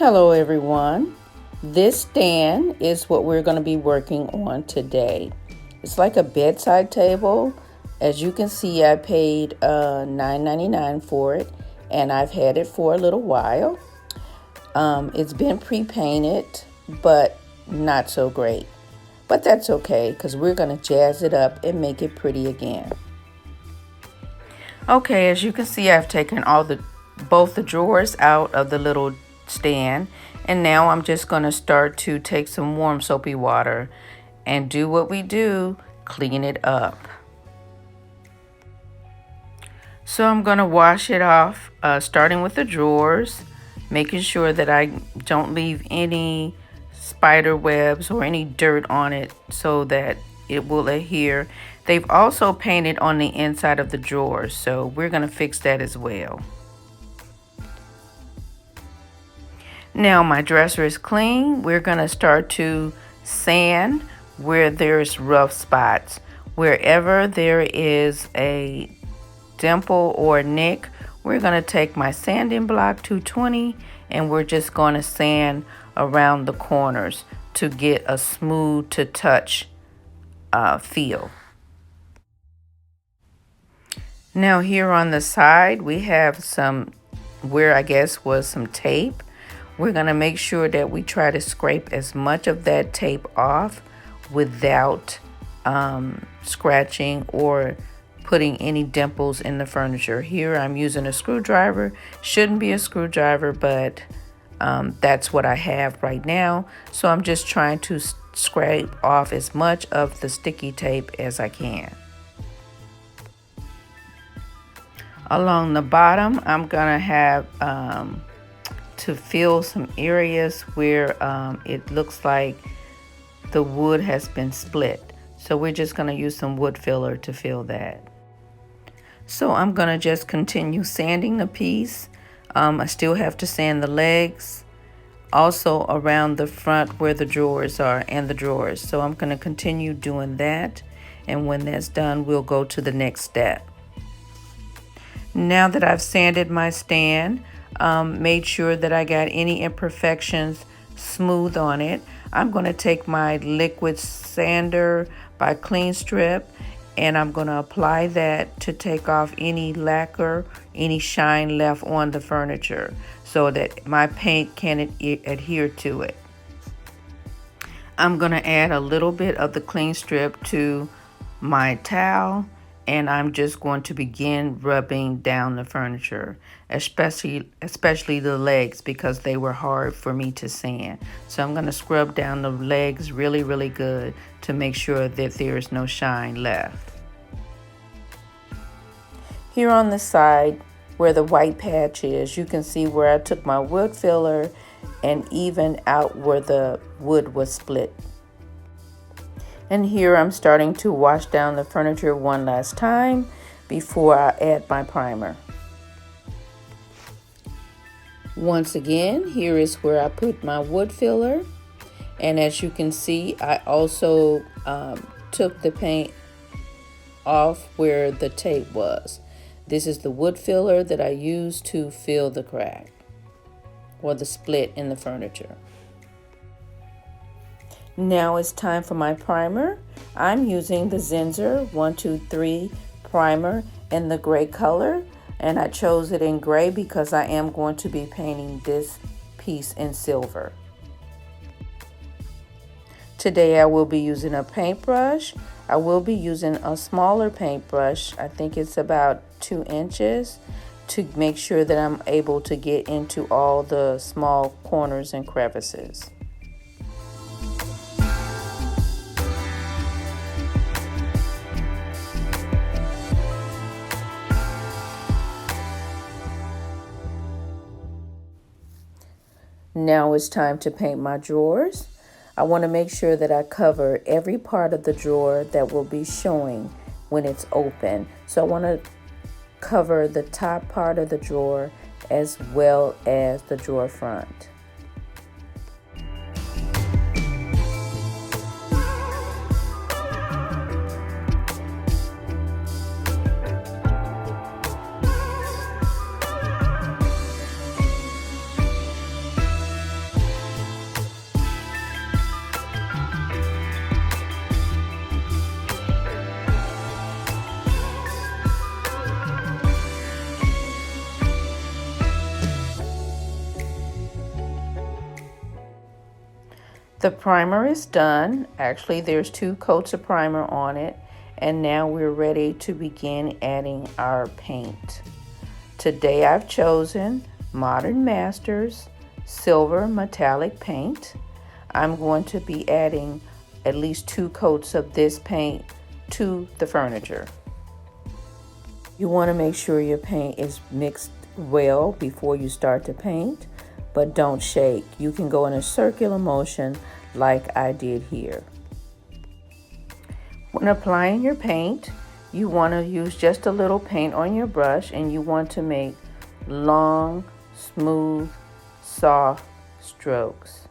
Hello everyone. This stand is what we're going to be working on today. It's like a bedside table. As you can see, I paid $9.99 for it, and I've had it for a little while. It's been pre-painted, but not so great. But that's okay, because we're going to jazz it up and make it pretty again. Okay, as you can see, I've taken both the drawers out of the little stand, and now I'm just going to start to take some warm soapy water and do what we do, clean it up. So I'm going to wash it off, starting with the drawers, making sure that I don't leave any spider webs or any dirt on it so that it will adhere. They've also painted on the inside of the drawers, so we're going to fix that as well. Now my dresser is clean. We're going to start to sand where there's rough spots. Wherever there is a dimple or a nick, we're going to take my sanding block 220 and we're just going to sand around the corners to get a smooth to touch feel. Now here on the side we have some, where I guess was some tape. We're going to make sure that we try to scrape as much of that tape off without scratching or putting any dimples in the furniture. Here I'm using a screwdriver. Shouldn't be a screwdriver, but that's what I have right now. So I'm just trying to scrape off as much of the sticky tape as I can. Along the bottom, I'm gonna have to fill some areas where it looks like the wood has been split. So we're just gonna use some wood filler to fill that. So I'm gonna just continue sanding the piece. I still have to sand the legs, also around the front where the drawers are and the drawers. So I'm gonna continue doing that, and when that's done, we'll go to the next step. Now that I've sanded my stand, made sure that I got any imperfections smooth on it, I'm going to take my liquid sander by Clean Strip and I'm going to apply that to take off any lacquer, any shine left on the furniture so that my paint can adhere to it. I'm going to add a little bit of the Clean Strip to my towel, and I'm just going to begin rubbing down the furniture, especially the legs, because they were hard for me to sand. So I'm going to scrub down the legs really good to make sure that there is no shine left. Here on the side where the white patch is, you can see where I took my wood filler and even out where the wood was split. And here I'm starting to wash down the furniture one last time before I add my primer. Once again, here is where I put my wood filler. And as you can see, I also took the paint off where the tape was. This is the wood filler that I used to fill the crack or the split in the furniture. Now it's time for my primer. I'm using the Zinsser 123 primer in the gray color, and I chose it in gray because I am going to be painting this piece in silver. Today I will be using a paintbrush. I will be using a smaller paintbrush. I think it's about 2 inches, to make sure that I'm able to get into all the small corners and crevices. Now it's time to paint my drawers. I want to make sure that I cover every part of the drawer that will be showing when it's open. So I want to cover the top part of the drawer as well as the drawer front. The primer is done. Actually, there's 2 coats of primer on it. And now we're ready to begin adding our paint. Today I've chosen Modern Masters Silver Metallic Paint. I'm going to be adding at least 2 coats of this paint to the furniture. You want to make sure your paint is mixed well before you start to paint, but don't shake. You can go in a circular motion like I did here. When applying your paint, you want to use just a little paint on your brush, and you want to make long, smooth, soft strokes.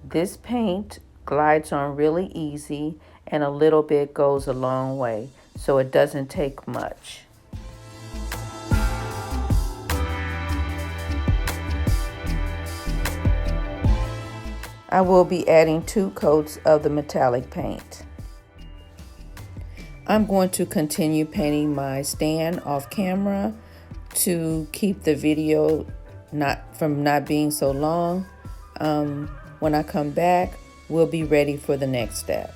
This paint glides on really easy, and a little bit goes a long way, so it doesn't take much. I will be adding 2 coats of the metallic paint. I'm going to continue painting my stand off camera to keep the video not being so long. When I come back, we'll be ready for the next step.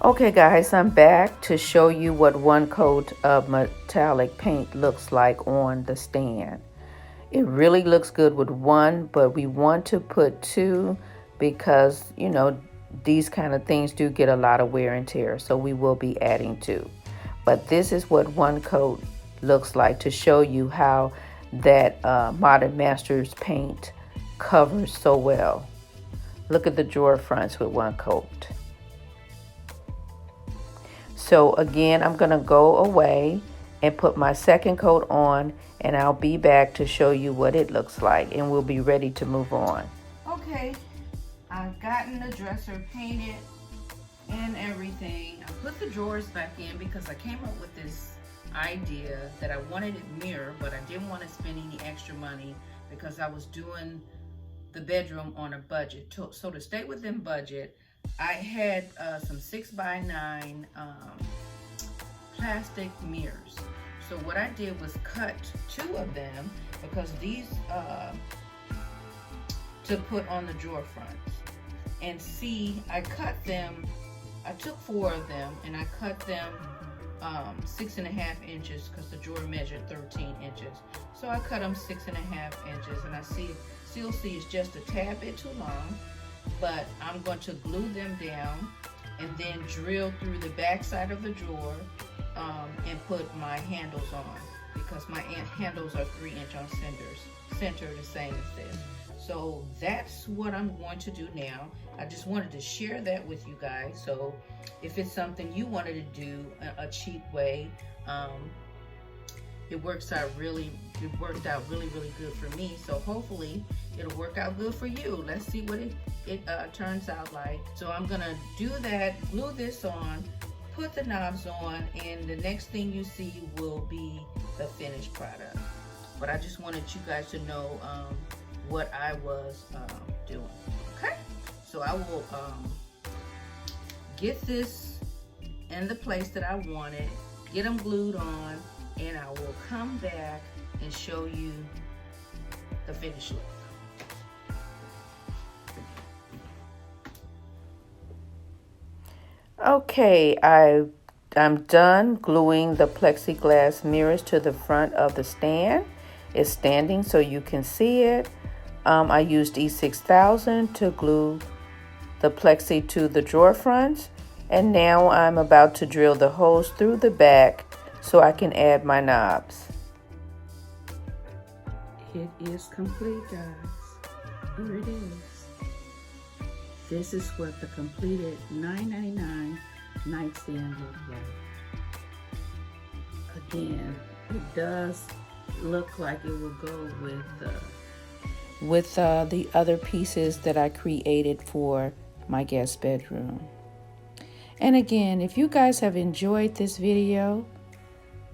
Okay guys, I'm back to show you what 1 coat of metallic paint looks like on the stand. It really looks good with 1, but we want to put 2 because, you know, these kind of things do get a lot of wear and tear, so we will be adding 2. But this is what 1 coat looks like to show you how that Modern Masters paint covers so well. Look at the drawer fronts with 1 coat. So again, I'm going to go away and put my 2nd coat on, and I'll be back to show you what it looks like, and we'll be ready to move on. Okay, I've gotten the dresser painted and everything. I put the drawers back in because I came up with this idea that I wanted it mirror, but I didn't want to spend any extra money because I was doing the bedroom on a budget. So to stay within budget, I had some 6x9 plastic mirrors. So what I did was cut 2 of them because these to put on the drawer fronts. And see, I cut them, I took 4 of them and I cut them 6.5 inches because the drawer measured 13 inches. So I cut them 6.5 inches, and I still see it's just a tad bit too long, but I'm going to glue them down and then drill through the back side of the drawer and put my handles on, because my handles are 3-inch on center the same as this. So that's what I'm going to do now. I just wanted to share that with you guys. So if it's something you wanted to do a cheap way, it worked out really good for me. So hopefully it'll work out good for you. Let's see what it turns out like. So I'm gonna do that, glue this on, put the knobs on, and the next thing you see will be the finished product. But I just wanted you guys to know what I was doing. Okay, so I will get this in the place that I want it, get them glued on, and I will come back and show you the finished look. Okay, I'm done gluing the plexiglass mirrors to the front of the stand. It's standing so you can see it. I used E6000 to glue the plexi to the drawer fronts, and now I'm about to drill the holes through the back so I can add my knobs. It is complete, guys. Here it is. This is what the completed $9.99 nightstand looks like. Again, it does look like it will go with the other pieces that I created for my guest bedroom. And again, if you guys have enjoyed this video,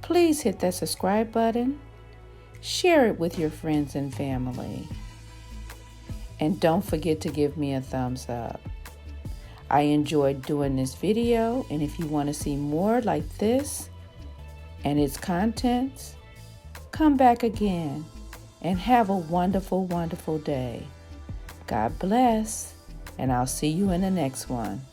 please hit that subscribe button, share it with your friends and family, and don't forget to give me a thumbs up. I enjoyed doing this video, and if you want to see more like this and its contents, come back again and have a wonderful, wonderful day. God bless, and I'll see you in the next one.